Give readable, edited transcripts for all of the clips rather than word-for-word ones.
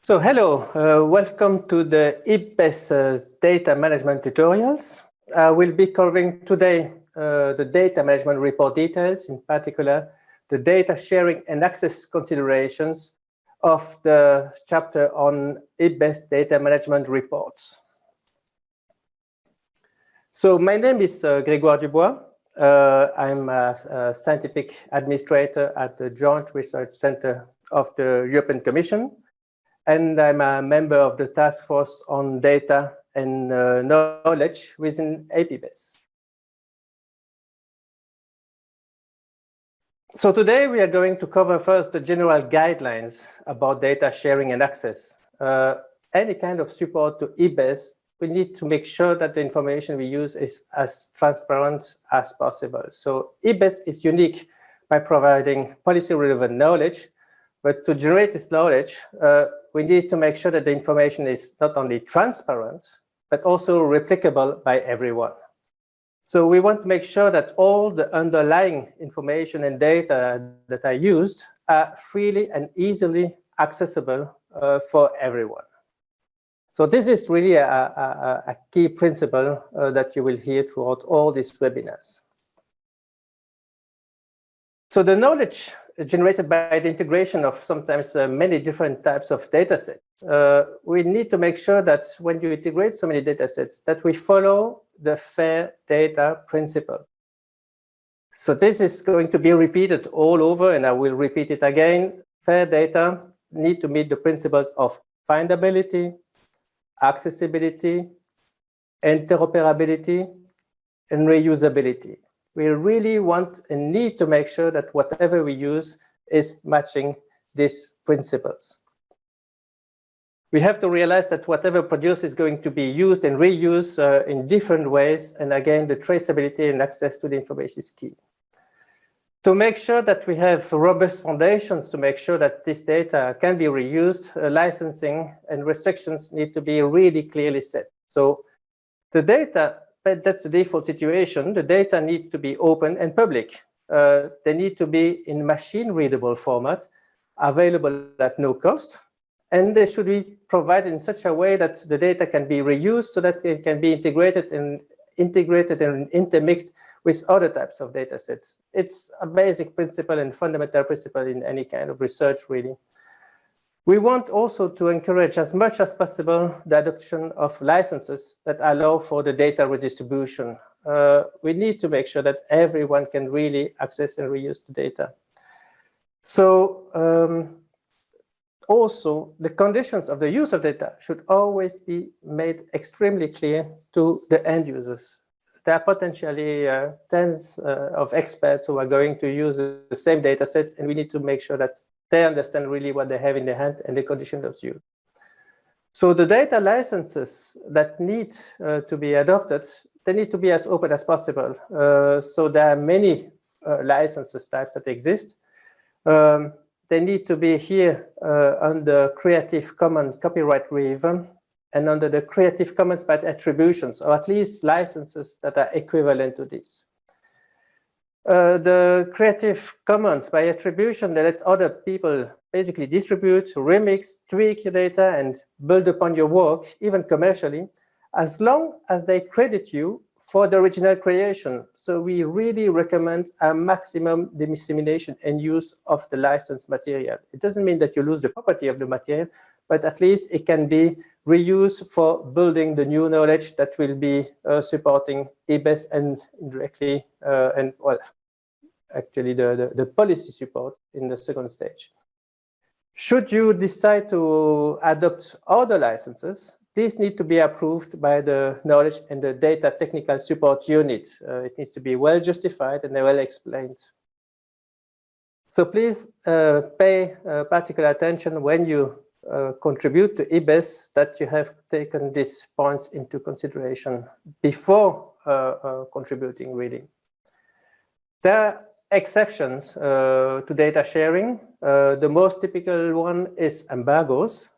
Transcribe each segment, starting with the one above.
So hello, welcome to the IPBES Data Management tutorials. We'll be covering today the data management report details, in particular, the data sharing and access considerations of the chapter on IPBES Data Management Reports. So my name is Grégoire Dubois. I'm a scientific administrator at the Joint Research Center of the European Commission. And I'm a member of the task force on data and knowledge within IPBES. So today we are going to cover first the general guidelines about data sharing and access. Any kind of support to IPBES, we need to make sure that the information we use is as transparent as possible. So IPBES is unique by providing policy relevant knowledge, but to generate this knowledge, we need to make sure that the information is not only transparent, but also replicable by everyone. So we want to make sure that all the underlying information and data that are used are freely and easily accessible for everyone. So this is really a key principle that you will hear throughout all these webinars. So the knowledge generated by the integration of sometimes many different types of data sets. We need to make sure that when you integrate so many data sets, that we follow the fair data principle. So this is going to be repeated all over, and I will repeat it again. Fair data need to meet the principles of findability, accessibility, interoperability, and reusability. We really want and need to make sure that whatever we use is matching these principles. We have to realize that whatever produced is going to be used and reused in different ways. And again, the traceability and access to the information is key. To make sure that we have robust foundations to make sure that this data can be reused, licensing and restrictions need to be really clearly set. So the data, that's the default situation. The data need to be open and public. They need to be in machine-readable format, available at no cost, and they should be provided in such a way that the data can be reused so that it can be integrated and intermixed with other types of data sets. It's a basic principle and fundamental principle in any kind of research, really. We want also to encourage as much as possible the adoption of licenses that allow for the data redistribution. We need to make sure that everyone can really access and reuse the data. So also the conditions of the use of data should always be made extremely clear to the end users. There are potentially tens of experts who are going to use the same data set, and we need to make sure that they understand really what they have in their hand and the conditions of use. So the data licenses that need to be adopted, they need to be as open as possible. So there are many licenses types that exist. They need to be here under Creative Commons copyright waiver and under the Creative Commons by attributions, or at least licenses that are equivalent to this. The Creative Commons by attribution that lets other people basically distribute, remix, tweak your data, and build upon your work, even commercially, as long as they credit you for the original creation. So we really recommend a maximum dissemination and use of the licensed material. It doesn't mean that you lose the property of the material, but at least it can be reused for building the new knowledge that will be supporting IPBES and indirectly, and well, actually the policy support in the second stage. Should you decide to adopt other licenses, these need to be approved by the knowledge and the data technical support unit. It needs to be well justified and well explained. So please pay particular attention when you contribute to IPBES that you have taken these points into consideration before contributing, really. There are exceptions to data sharing. The most typical one is embargoes.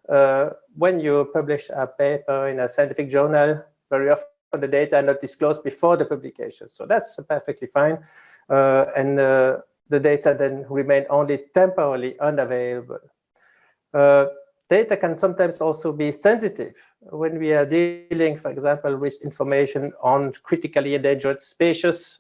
When you publish a paper in a scientific journal, very often the data are not disclosed before the publication. So that's perfectly fine. And the data then remain only temporarily unavailable. data can sometimes also be sensitive when we are dealing, for example, with information on critically endangered species.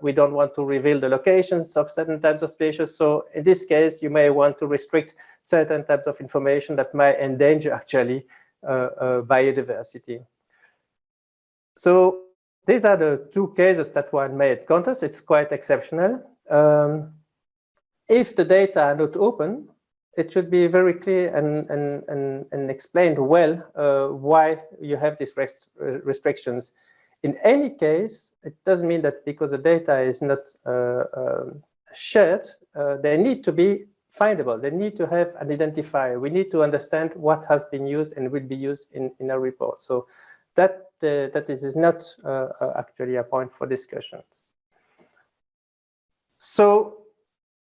We don't want to reveal the locations of certain types of species. So in this case, you may want to restrict certain types of information that might endanger actually biodiversity. So these are the two cases that one may encounter. It's quite exceptional. If the data are not open, it should be very clear and explained well why you have these restrictions. In any case, it doesn't mean that because the data is not shared, they need to be findable. They need to have an identifier. We need to understand what has been used and will be used in a report. So that is not actually a point for discussion. So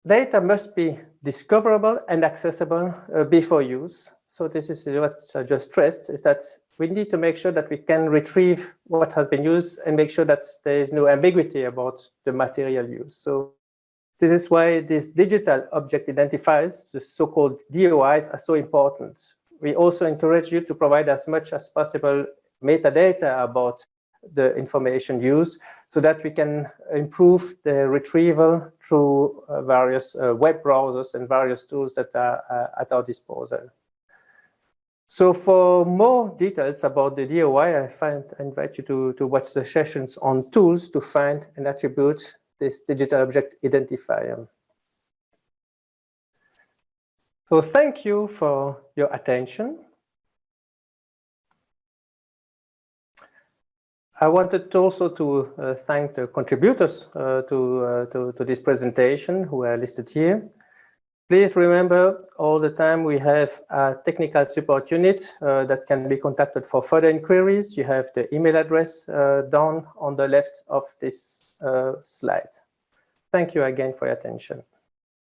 data must be discoverable and accessible before use. So this is what I just stressed, is that we need to make sure that we can retrieve what has been used and make sure that there is no ambiguity about the material used. So this is why these digital object identifiers, the so-called DOIs, are so important. We also encourage you to provide as much as possible metadata about the information used so that we can improve the retrieval through various web browsers and various tools that are at our disposal. So for more details about the DOI, I invite you to watch the sessions on tools to find and attribute this digital object identifier. So thank you for your attention. I wanted also to thank the contributors to this presentation who are listed here. Please remember all the time we have a technical support unit that can be contacted for further inquiries. You have the email address down on the left of this slide. Thank you again for your attention.